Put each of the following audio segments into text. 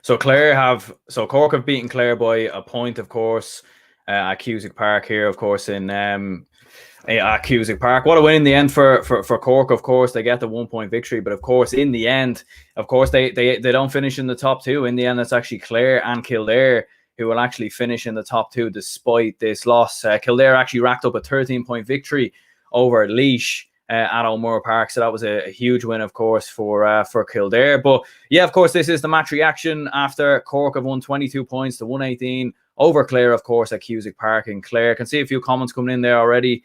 So Cork have beaten Clare by a point, of course, at Cusack Park here, of course, at Cusack Park. What a win in the end for Cork, of course. They get the 1 point victory, but of course, in the end, of course, they don't finish in the top two. In the end, it's actually Clare and Kildare who will actually finish in the top two despite this loss. Kildare actually racked up a 13-point victory over Laois at O'Moore Park. So that was a huge win, of course, for Kildare. But yeah, of course, this is the match reaction after Cork have won 22 points to 118 over Clare, of course, at Cusack Park in Clare. I can see a few comments coming in there already.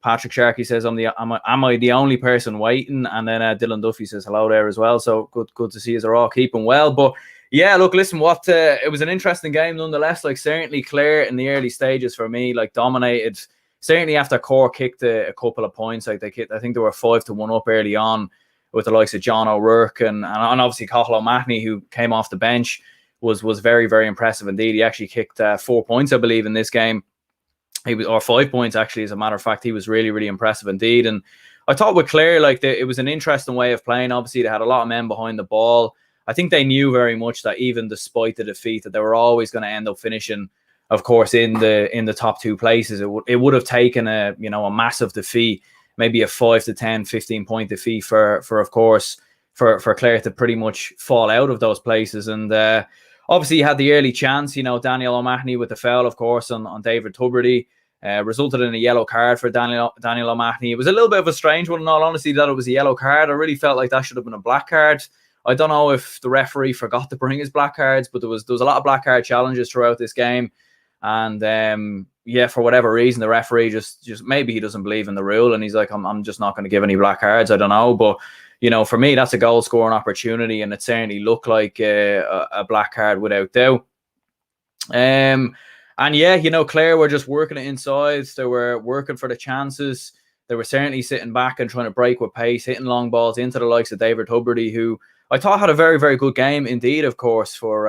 Patrick Sharkey says, am I the only person waiting? And then Dylan Duffy says hello there as well. So good to see us are all keeping well. But yeah, look, listen, it was an interesting game nonetheless. Like, certainly Clare in the early stages for me, like, dominated. Certainly after Cork kicked a couple of points, like I think they were 5-1 up early on with the likes of John O'Rourke and obviously Cathal O'Mahony, who came off the bench, was very, very impressive indeed. He actually kicked 4 points, I believe, in this game. Or 5 points, actually, as a matter of fact. He was really, really impressive indeed. And I thought with Clare, like, it was an interesting way of playing. Obviously, they had a lot of men behind the ball. I think they knew very much that even despite the defeat, that they were always going to end up finishing, of course, in the top two places. It would have taken a massive defeat, maybe a 5 to 10, 15-point defeat for Clare to pretty much fall out of those places. And obviously, you had the early chance, Daniel O'Mahony with the foul, of course, on David Tubridy, resulted in a yellow card for Daniel O'Mahony. It was a little bit of a strange one, in all honesty, that it was a yellow card. I really felt like that should have been a black card. I don't know if the referee forgot to bring his black cards, but there was a lot of black card challenges throughout this game. And for whatever reason, the referee just maybe he doesn't believe in the rule, and he's like, I'm just not going to give any black cards. I don't know, but for me, that's a goal scoring opportunity, and it certainly looked like a black card without doubt. And yeah, Clare were just working it inside. They were working for the chances. They were certainly sitting back and trying to break with pace, hitting long balls into the likes of David Tubridy, who I thought had a very, very good game indeed, of course, for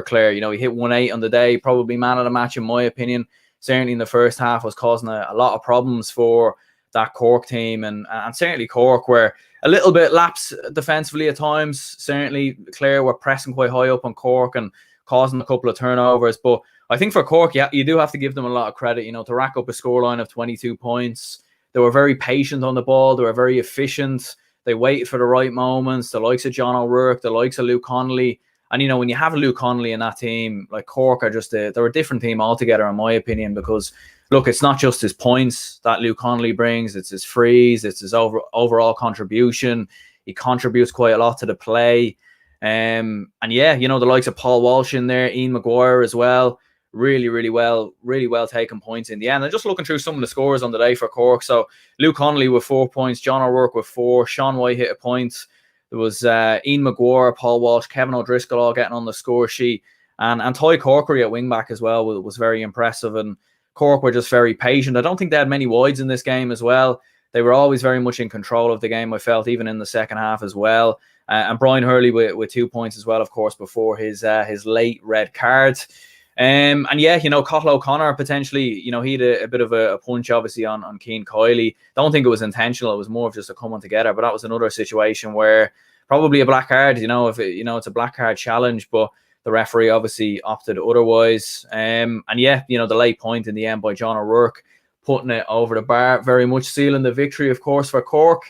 Clare. He hit 1-8 on the day, probably man of the match in my opinion. Certainly in the first half was causing a lot of problems for that Cork team, and certainly Cork were a little bit lax defensively at times. Certainly Clare were pressing quite high up on Cork and causing a couple of turnovers. But I think for Cork, you do have to give them a lot of credit, to rack up a scoreline of 22 points. They were very patient on the ball. They were very efficient. They waited for the right moments. The likes of John O'Rourke, the likes of Luke Connolly. And, when you have Luke Connolly in that team, like Cork are they're a different team altogether, in my opinion, because, look, it's not just his points that Luke Connolly brings. It's his frees. It's his overall contribution. He contributes quite a lot to the play. And yeah, the likes of Paul Walsh in there, Ian Maguire as well. Really, really well taken points in the end. And just looking through some of the scores on the day for Cork. So Luke Connolly with 4 points, John O'Rourke with 4, Sean White hit a point. There was Ian Maguire, Paul Walsh, Kevin O'Driscoll all getting on the score sheet. And Ty Corkery at wing-back as well was very impressive. And Cork were just very patient. I don't think they had many wides in this game as well. They were always very much in control of the game, I felt, even in the second half as well. And Brian Hurley with 2 points as well, of course, before his late red card. And yeah, Cathal O'Connor potentially, he had a bit of a punch, obviously, on Cian Kiley. Don't think it was intentional. It was more of just a coming together. But that was another situation where probably a black card, if it's a black card challenge, but the referee obviously opted otherwise. And yeah, the late point in the end by John O'Rourke, putting it over the bar, very much sealing the victory, of course, for Cork.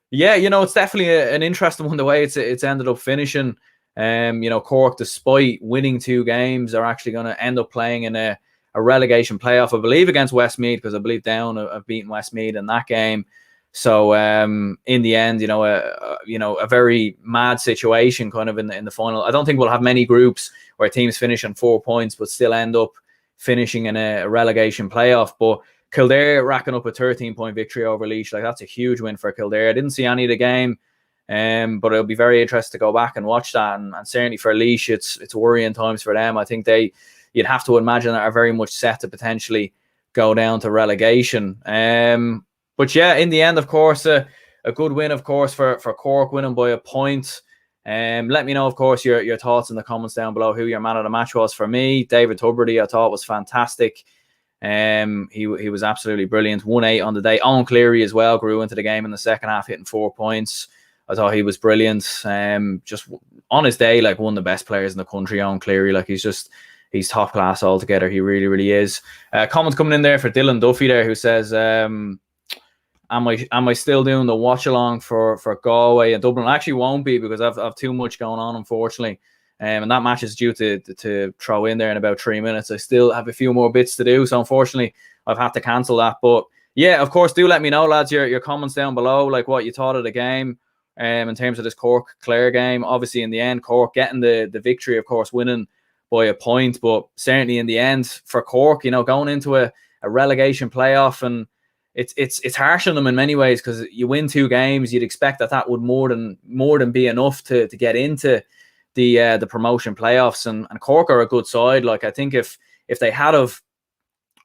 Yeah, it's definitely an interesting one, the way it's ended up finishing. Cork, despite winning 2 games, are actually going to end up playing in a relegation playoff, I believe, against Westmeath, because I believe Down have beaten Westmeath in that game. So in the end, a very mad situation kind of in the final. I don't think we'll have many groups where teams finish on 4 points but still end up finishing in a relegation playoff. But Kildare racking up a 13-point victory over Laois, like, that's a huge win for Kildare. I didn't see any of the game. But it'll be very interesting to go back and watch that, and certainly for Laois, it's worrying times for them. I think you'd have to imagine that are very much set to potentially go down to relegation. But yeah, in the end, of course, a good win, of course, for Cork, winning by a point. Let me know, of course, your thoughts in the comments down below who your man of the match was. For me, David Tubridy, I thought was fantastic. He was absolutely brilliant. 1-8 on the day. Owen Cleary as well grew into the game in the second half, hitting 4 points. I thought he was brilliant. Just on his day, like one of the best players in the country, on Cleary. Like he's top class altogether. He really, really is. Comments coming in there for Dylan Duffy there, who says, am I still doing the watch along for Galway and Dublin? I actually won't be, because I've too much going on, unfortunately. And that match is due to throw in there in about 3 minutes. I still have a few more bits to do, so unfortunately I've had to cancel that. But yeah, of course, do let me know, lads, your comments down below, like what you thought of the game in terms of this Cork-Clare game. Obviously, in the end, Cork getting the victory, of course, winning by a point. But certainly in the end, for Cork, going into a relegation playoff, and it's harsh on them in many ways, because you win 2 games, you'd expect that would more than be enough to get into the promotion playoffs. And Cork are a good side. Like, I think if they had have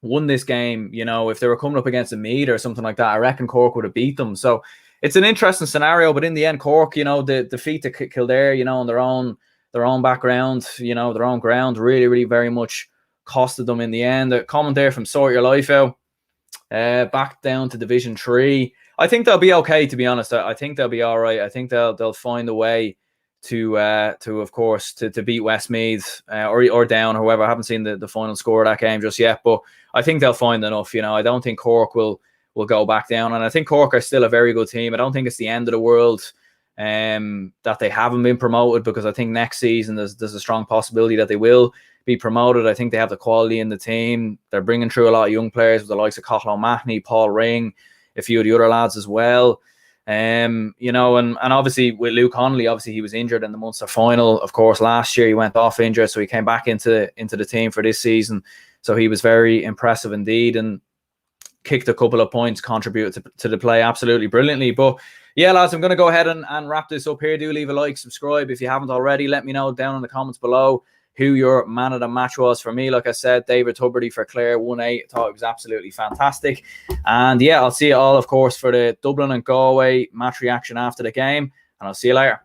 won this game, if they were coming up against a Meath or something like that, I reckon Cork would have beat them. So it's an interesting scenario. But in the end, Cork, the defeat to Kildare, on their own background, their own ground, really, really very much costed them in the end. A comment there from Sort Your Life Out. Back down to Division 3. I think they'll be okay, to be honest. I think they'll be all right. I think they'll find a way to of course to beat Westmeath or Down, or whoever. I haven't seen the final score of that game just yet, but I think they'll find enough. I don't think Cork will go back down, and I think Cork are still a very good team. I don't think it's the end of the world that they haven't been promoted, because I think next season there's a strong possibility that they will be promoted. I think they have the quality in the team. They're bringing through a lot of young players with the likes of Cathal O'Mahony, Paul Ring, a few of the other lads as well. And obviously with Luke Connolly, obviously he was injured in the Munster final, of course, last year. He went off injured, so he came back into the team for this season. So he was very impressive indeed, and kicked a couple of points, contributed to the play absolutely brilliantly. But yeah, lads, I'm going to go ahead and wrap this up here. Do leave a like, subscribe if you haven't already. Let me know down in the comments below who your man of the match was. For me, like I said, David Tubridy for Clare, 1-8. Thought it was absolutely fantastic. And yeah, I'll see you all, of course, for the Dublin and Galway match reaction after the game. And I'll see you later.